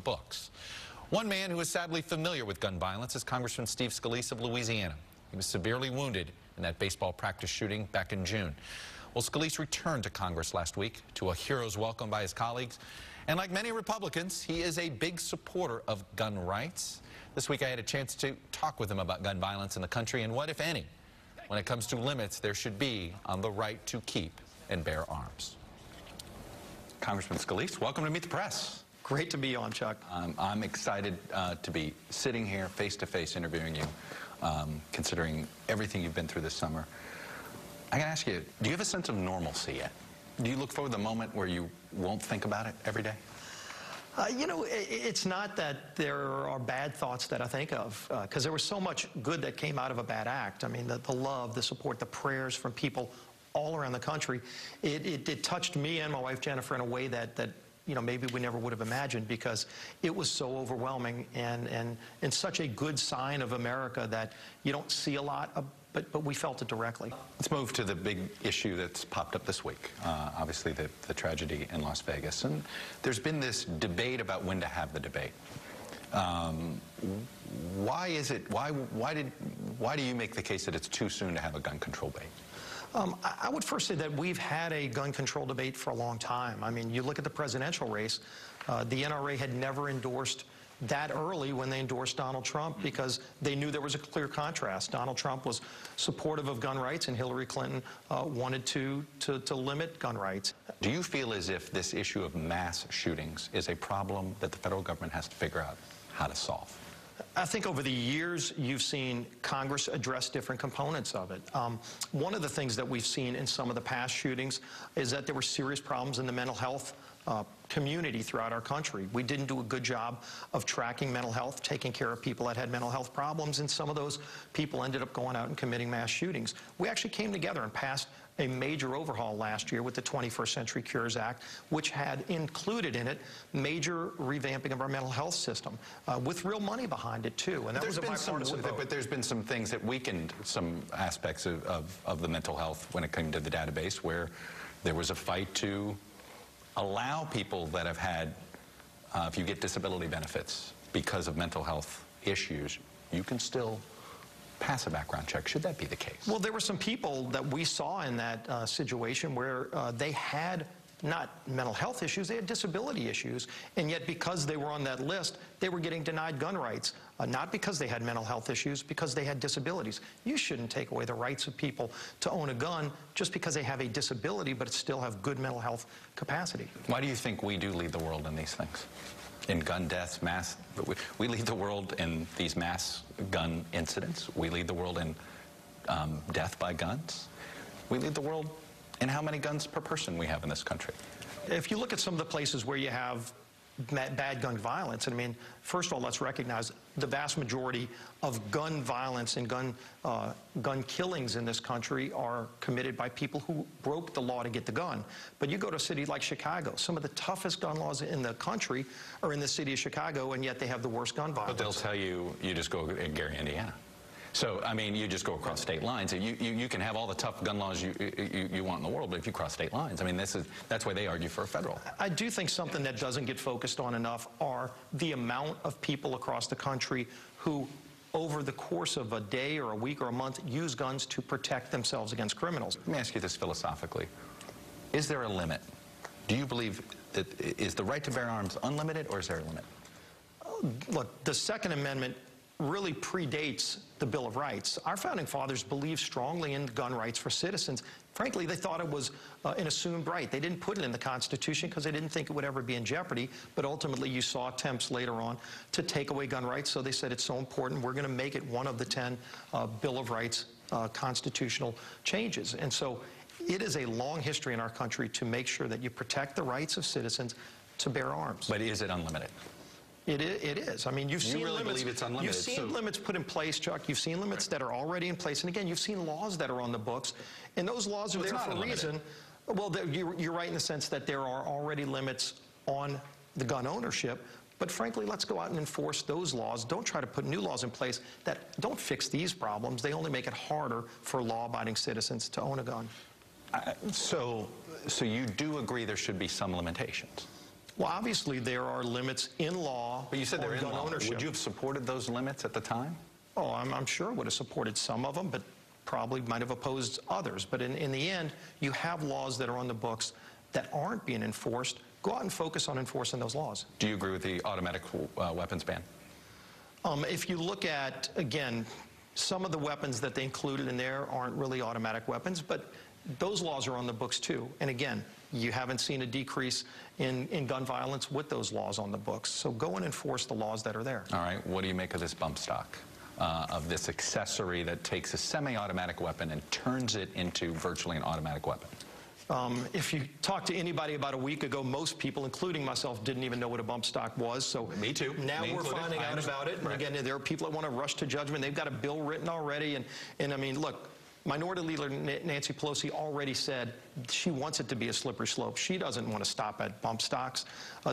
books. One man who is sadly familiar with gun violence is Congressman Steve Scalise of Louisiana. He was severely wounded in that baseball practice shooting back in June. Well, Scalise returned to Congress last week to a hero's welcome by his colleagues. And like many Republicans, he is a big supporter of gun rights. This week I had a chance to talk with him about gun violence in the country and what, if any, when it comes to limits there should be on the right to keep and bear arms. Congressman Scalise, welcome to Meet the Press. Great to be on, Chuck. I'm excited to be sitting here face-to-face interviewing you, considering everything you've been through this summer. I gotta ask you, do you have a sense of normalcy yet? Do you look forward to the moment where you won't think about it every day? You know, it's not that there are bad thoughts that I think of, because there was so much good that came out of a bad act. I mean, the love, the support, the prayers from people all around the country. It touched me and my wife Jennifer in a way that you know, maybe we never would have imagined, because it was so overwhelming and such a good sign of America that you don't see a lot of, but we felt it directly. Let's move to the big issue that's popped up this week, obviously the tragedy in Las Vegas. And there's been this debate about when to have the debate. Why is it, why do you make the case that it's too soon to have a gun control debate? I would first say that we've had a gun control debate for a long time. I mean, you look at the presidential race, the NRA had never endorsed that early when they endorsed Donald Trump, because they knew there was a clear contrast. Donald Trump was supportive of gun rights, and Hillary Clinton wanted to limit gun rights. Do you feel as if this issue of mass shootings is a problem that the federal government has to figure out how to solve? I think over the years you've seen Congress address different components of it. One of the things that we've seen in some of the past shootings is that there were serious problems in the mental health community throughout our country. We didn't do a good job of tracking mental health, taking care of people that had mental health problems, and some of those people ended up going out and committing mass shootings. We actually came together and passed a major overhaul last year with the 21st Century Cures Act, which had included in it major revamping of our mental health system, with real money behind it too. And that was a bipartisan vote. But there's been some things that weakened some aspects of the mental health when it came to the database, where there was a fight to allow people that have had, if you get disability benefits because of mental health issues, you can still pass a background check. Should that be the case? Well, there were some people that we saw in that situation where they had not mental health issues, they had disability issues, and yet because they were on that list, they were getting denied gun rights, not because they had mental health issues, because they had disabilities. You shouldn't take away the rights of people to own a gun just because they have a disability but still have good mental health capacity. Why do you think we do lead the world in these things? In gun deaths, mass, we lead the world in these mass gun incidents. We lead the world in death by guns. We lead the world in how many guns per person we have in this country. If you look at some of the places where you have bad gun violence, I mean, first of all, let's recognize the vast majority of gun violence and gun killings in this country are committed by people who broke the law to get the gun. But you go to a city like Chicago, some of the toughest gun laws in the country are in the city of Chicago, and yet they have the worst gun violence. But they'll tell you, you just go in Gary, Indiana. So, I mean, you just go across state lines. You can have all the tough gun laws you want in the world, but if you cross state lines, I mean, that's why they argue for a federal. I do think something that doesn't get focused on enough are the amount of people across the country who, over the course of a day or a week or a month, use guns to protect themselves against criminals. Let me ask you this philosophically. Is there a limit? Do you believe that is the right to bear arms unlimited, or is there a limit? Look, the Second Amendment really predates the Bill of Rights. Our founding fathers believed strongly in gun rights for citizens. Frankly, they thought it was an assumed right. They didn't put it in the Constitution because they didn't think it would ever be in jeopardy, but ultimately you saw attempts later on to take away gun rights, so they said it's so important, we're going to make it one of the 10 Bill of Rights constitutional changes. And so it is a long history in our country to make sure that you protect the rights of citizens to bear arms. But is it unlimited? It is. I mean, you've seen really limits. Believe it's unlimited, you've seen limits put in place, Chuck. You've seen limits that are already in place. And again, you've seen laws that are on the books. And those laws are there for a reason. Well, you're right in the sense that there are already limits on the gun ownership. But frankly, let's go out and enforce those laws. Don't try to put new laws in place that don't fix these problems. They only make it harder for law-abiding citizens to own a gun. So you do agree there should be some limitations? Well, obviously, there are limits in law. But you said they're on in gun law. ownership. Would you have supported those limits at the time? Oh, I'm sure would have supported some of them, but probably might have opposed others. But in the end, you have laws that are on the books that aren't being enforced. Go out and focus on enforcing those laws. Do you agree with the automatic weapons ban? If you look at, again, some of the weapons that they included in there aren't really automatic weapons, but those laws are on the books too. And again, you haven't seen a decrease in gun violence with those laws on the books. So go and enforce the laws that are there. All right. What do you make of this bump stock, of this accessory that takes a semi-automatic weapon and turns it into virtually an automatic weapon? If you talked to anybody about a week ago, most people, including myself, didn't even know what a bump stock was. So me too. Now we're finding out about it. And right. again, there are people that want to rush to judgment. They've got a bill written already. And I mean, look, Minority Leader Nancy Pelosi already said she wants it to be a slippery slope. She doesn't want to stop at bump stocks.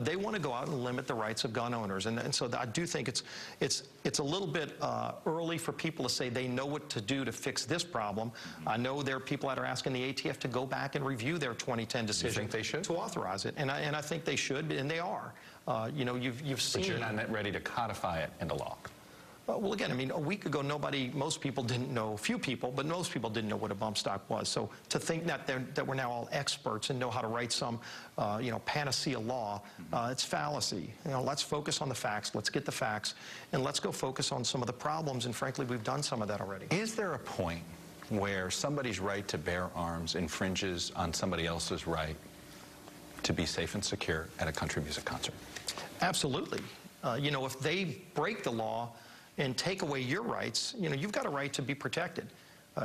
They want to go out and limit the rights of gun owners. And so I do think it's a little bit early for people to say they know what to do to fix this problem. I know there are people that are asking the ATF to go back and review their 2010 decision. You think they should? To authorize it. And I think they should, and they are. You know, you've seen... But you're not ready to codify it into law. Well, again, I mean, a week ago, most people didn't know, few people, but most people didn't know what a bump stock was. So to think that we're now all experts and know how to write some, you know, panacea law, it's fallacy. You know, let's focus on the facts, let's get the facts, and let's go focus on some of the problems, and frankly, we've done some of that already. Is there a point where somebody's right to bear arms infringes on somebody else's right to be safe and secure at a country music concert? Absolutely. You know, if they break the law and take away your rights, you know, you've got a right to be protected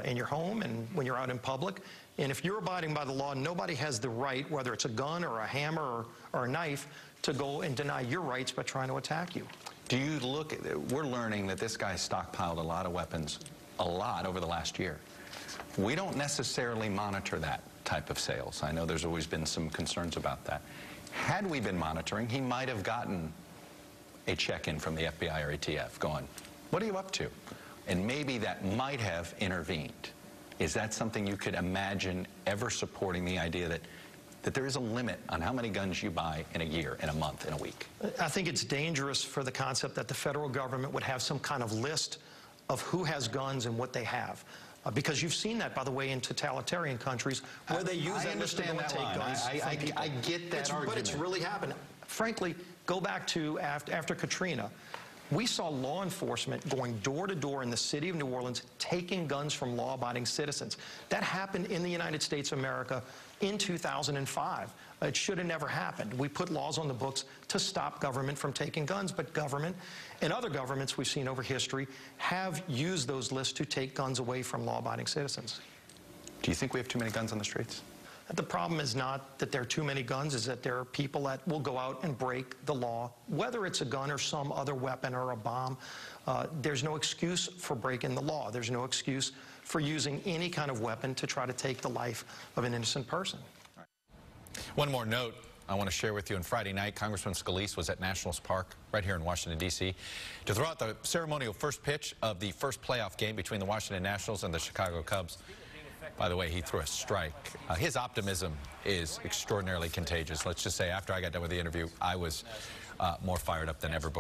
in your home and when you're out in public. And if you're abiding by the law, nobody has the right, whether it's a gun or a hammer or a knife, to go and deny your rights by trying to attack you. Do you look at, we're learning that this guy stockpiled a lot of weapons, over the last year. We don't necessarily monitor that type of sales. I know there's always been some concerns about that. Had we been monitoring, he might have gotten a check-in from the FBI or ATF going, what are you up to? And maybe that might have intervened. Is that something you could imagine ever supporting the idea that there is a limit on how many guns you buy in a year, in a month, in a week? I think it's dangerous for the concept that the federal government would have some kind of list of who has guns and what they have. Because you've seen that, by the way, in totalitarian countries where they use that list to go and take guns from people. I get that argument. But it's really happened. Frankly, go back to after Katrina. We saw law enforcement going door to door in the city of New Orleans, taking guns from law-abiding citizens. That happened in the United States of America in 2005. It should have never happened. We put laws on the books to stop government from taking guns, but government and other governments we've seen over history have used those lists to take guns away from law-abiding citizens. Do you think we have too many guns on the streets? The problem is not that there are too many guns, is that there are people that will go out and break the law, whether it's a gun or some other weapon or a bomb. There's no excuse for breaking the law. There's no excuse for using any kind of weapon to try to take the life of an innocent person. One more note I want to share with you. On Friday night, Congressman Scalise was at Nationals Park right here in Washington, D.C. to throw out the ceremonial first pitch of the first playoff game between the Washington Nationals and the Chicago Cubs. By the way, he threw a strike. His optimism is extraordinarily contagious. Let's just say after I got done with the interview, I was more fired up than ever before.